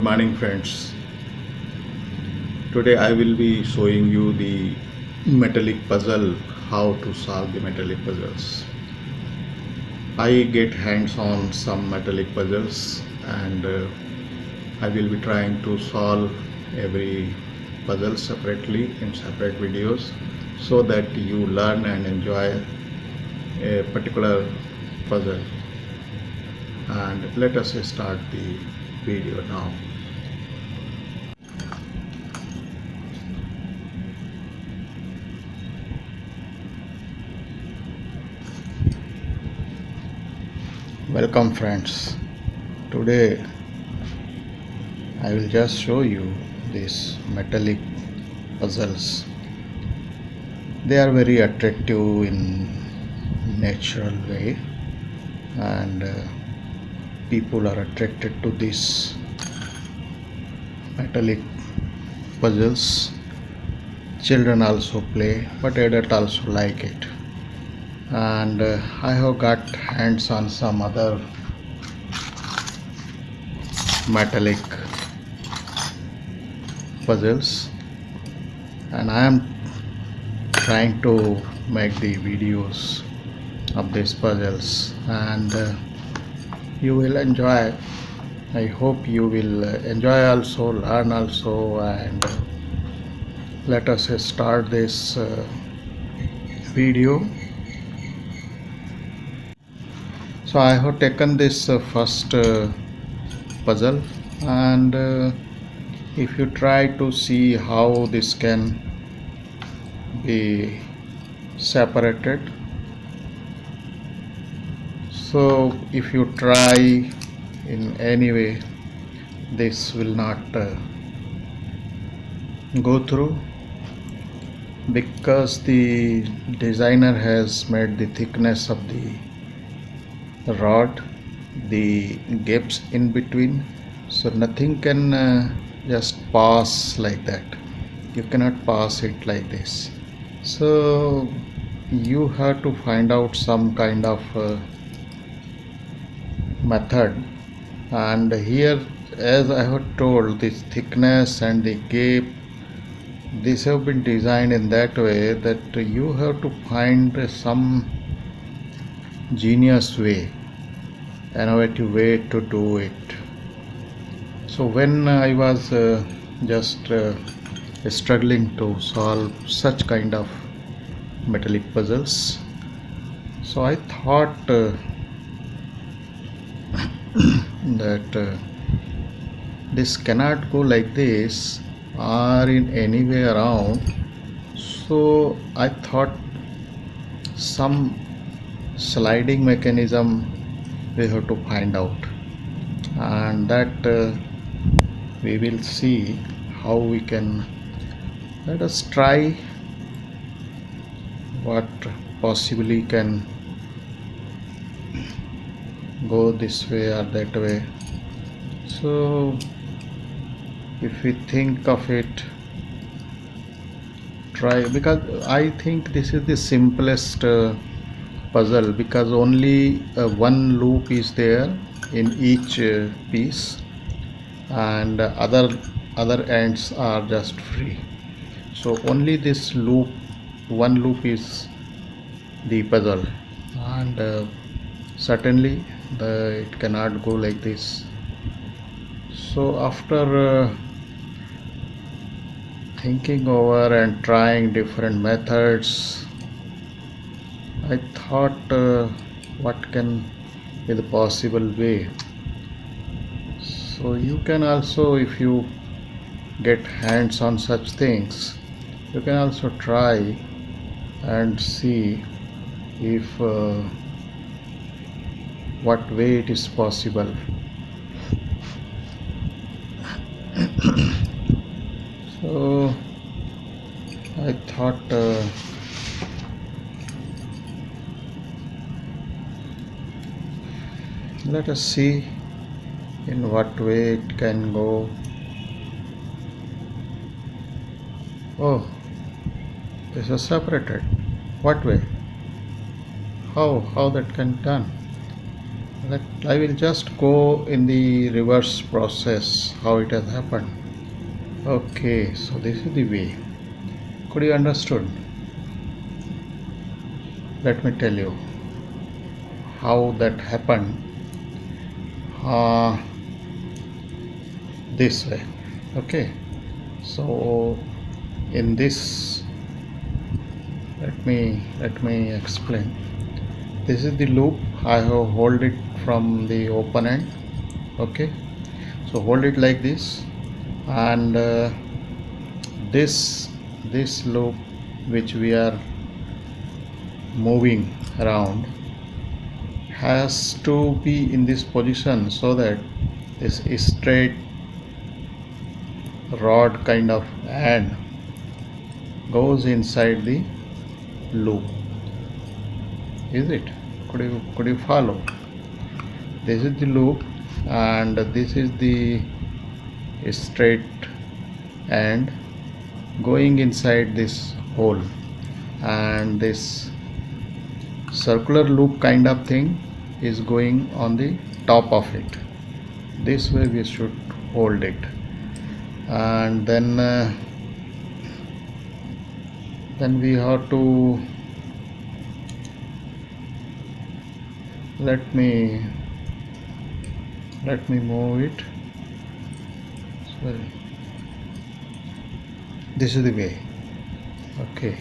morning, friends. Today I will be showing you the metallic puzzle, how to solve the metallic puzzles. I get hands on some metallic puzzles and I will be trying to solve every puzzle separately in separate videos so that you learn and enjoy a particular puzzle. And let us start the video now. Welcome, friends. Today I will just show you these metallic puzzles. They are very attractive in natural way, and people are attracted to these metallic puzzles. Children also play, but adults also like it. And I have got hands on some other metallic puzzles, and I am trying to make the videos of these puzzles, and you will enjoy. I hope you will enjoy also, learn also, and let us start this video. So I have taken this first puzzle, and if you try to see how this can be separated, so if you try in any way, this will not go through, because the designer has made the thickness of the rod, the gaps in between, so nothing can just pass like that. You cannot pass it like this. So you have to find out some kind of method, and here, as I have told, this thickness and the gap, these have been designed in that way that you have to find some genius way, innovative way to do it. So when I was just struggling to solve such kind of metallic puzzles, so I thought that this cannot go like this or in any way around. So I thought some sliding mechanism we have to find out, and that we will see how we can. Let us try what possibly can go this way or that way. So if we think of it, try, because I think this is the simplest puzzle, because only one loop is there in each piece, and other ends are just free. So only this loop, one loop is the puzzle, and certainly it cannot go like this. So after thinking over and trying different methods, I thought what can be the possible way. So you can also, if you get hands on such things, you can also try and see if what way it is possible. So I thought let us see in what way it can go. Oh, this is separated. What way? How that can be done? I will just go in the reverse process how it has happened. Okay, so this is the way. Could you understood? Let me tell you how that happened. Uh, this way. Okay, so in this, let me explain. This is the loop. I have hold it from the open end. Okay, so hold it like this, and this loop which we are moving around has to be in this position so that this straight rod kind of end goes inside the loop. Is it? Could you follow? This is the loop and this is the straight end going inside this hole, and this circular loop kind of thing is going on the top of it. This way we should hold it, and then we have to let me move it. Sorry, this is the way. Okay,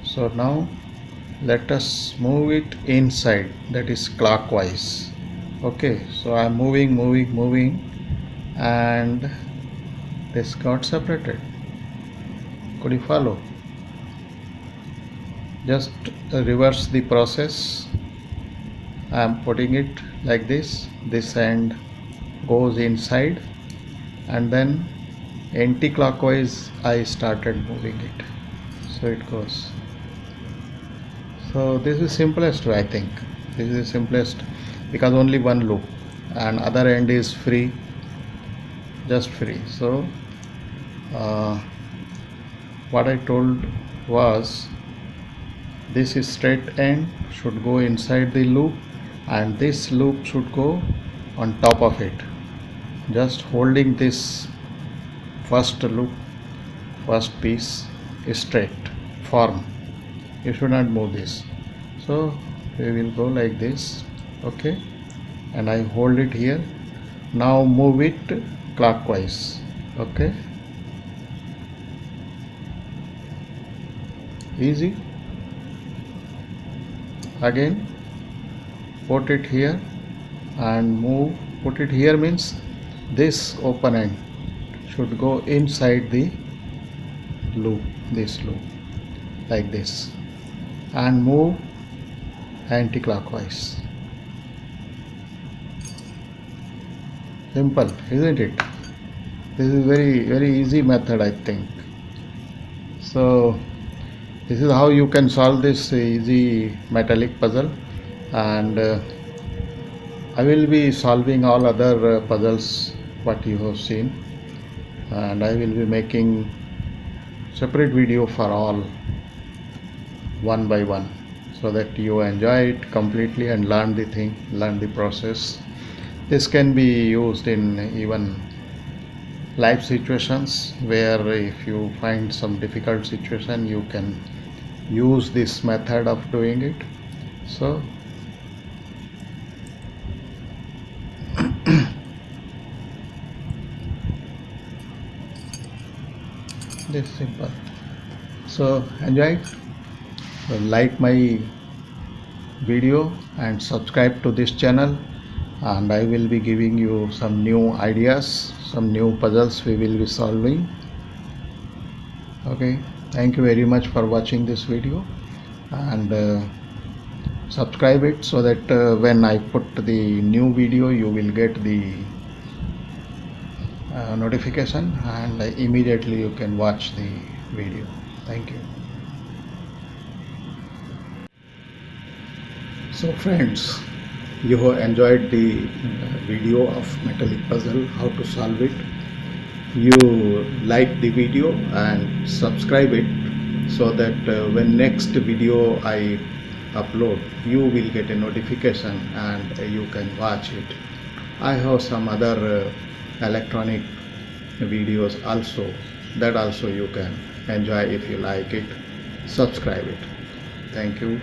so now let us move it inside, that is clockwise. Okay, so I am moving, and this got separated. Could you follow? Just reverse the process. I am putting it like this end goes inside, and then anti-clockwise I started moving it, so it goes. So this is simplest way, I think. This is the simplest, because only one loop and other end is free, just free. So what I told was this straight end should go inside the loop and this loop should go on top of it, just holding this first loop, first piece straight form. You should not move this. So we will go like this. Okay, and I hold it here. Now move it clockwise. Okay, easy. Again put it here and move. Put it here means this open end should go inside the loop, this loop, like this, and move anti-clockwise. Simple, isn't it? This is very easy method, I think. So this is how you can solve this easy metallic puzzle, and I will be solving all other puzzles what you have seen, and I will be making separate video for all one by one, so that you enjoy it completely and learn the thing, learn the process. This can be used in even life situations, where if you find some difficult situation you can use this method of doing it. So this simple. So enjoy it. So like my video and subscribe to this channel, and I will be giving you some new ideas, some new puzzles we will be solving. Okay, thank you very much for watching this video, and subscribe it so that when I put the new video you will get the notification, and immediately you can watch the video. Thank you. So friends, you have enjoyed the video of metallic puzzle, how to solve it. You like the video and subscribe it, so that when next video I upload, you will get a notification and you can watch it. I have some other electronic videos also, that also you can enjoy. If you like it, subscribe it. Thank you.